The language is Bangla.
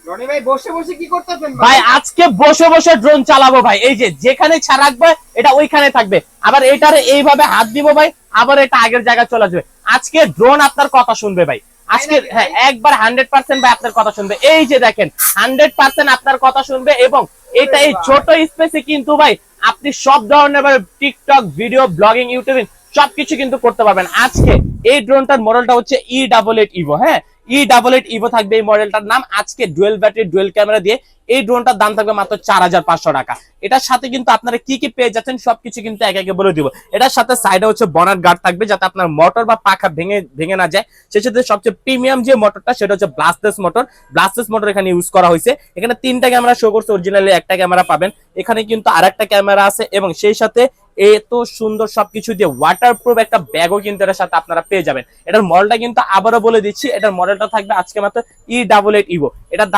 রনি ভাই বসে বসে কি করতেছেন ভাই আজকে বসে বসে ড্রোন চালাবো ভাই। এই যে যেখানে ছাড় রাখবে এটা ওইখানে থাকবে, আবার এটারে এইভাবে হাত দিব ভাই, আবার এটা আগের জায়গায় চলে যাবে। আজকে ড্রোন আপনার কথা শুনবে ভাই আজকে, হ্যাঁ একবার 100% ভাই আপনার কথা শুনবে। এই যে দেখেন 100% আপনার কথা শুনবে, এবং এটা এই ছোট স্পেসে কিন্তু ভাই আপনি সব ধরনের টিকটক ভিডিও, ব্লগিং, ইউটিউবিং সবকিছু কিন্তু করতে পারবেন। আজকে এই ড্রোনটার মডেলটা হচ্ছে E88 ইভো। হ্যাঁ, E88 ইভো থাকবে এই মডেলটার নাম। আজকে ডুয়েল ব্যাটারি, ডুয়েল ক্যামেরা দিয়ে এই ড্রোনটার দাম থাকবে মাত্র 4500 টাকা। এটার সাথে কিন্তু আপনারা কি কি পেয়ে যাচ্ছেন সবকিছু কিন্তু একে একে বলে দিব। এটার সাথে সাইডে হচ্ছে বনার গার্ড থাকবে, যাতে আপনার মোটর বা পাখা ভেঙে ভেঙে না যায়। সেক্ষেত্রে সবচেয়ে প্রিমিয়াম যে মোটরটা সেটা হচ্ছে ব্লাস্টলেস মোটর। ব্লাস্টলেস মোটর এখানে ইউজ করা হয়েছে। এখানে 3টা ক্যামেরা শো করছে, অরিজিনালি একটা ক্যামেরা পাবেন। এখানে কিন্তু আরেকটা ক্যামেরা আছে, এবং সেই সাথে এত সুন্দর সবকিছু দিয়ে ওয়াটারপ্রুফ একটা ব্যাগও কিন্তু এর সাথে আপনারা পেয়ে যাবেন। এটার মডেলটা কিন্তু আবারও বলে দিচ্ছি, এটার মডেলটা থাকবে আজকে মাত্র E88 ইভো। এটার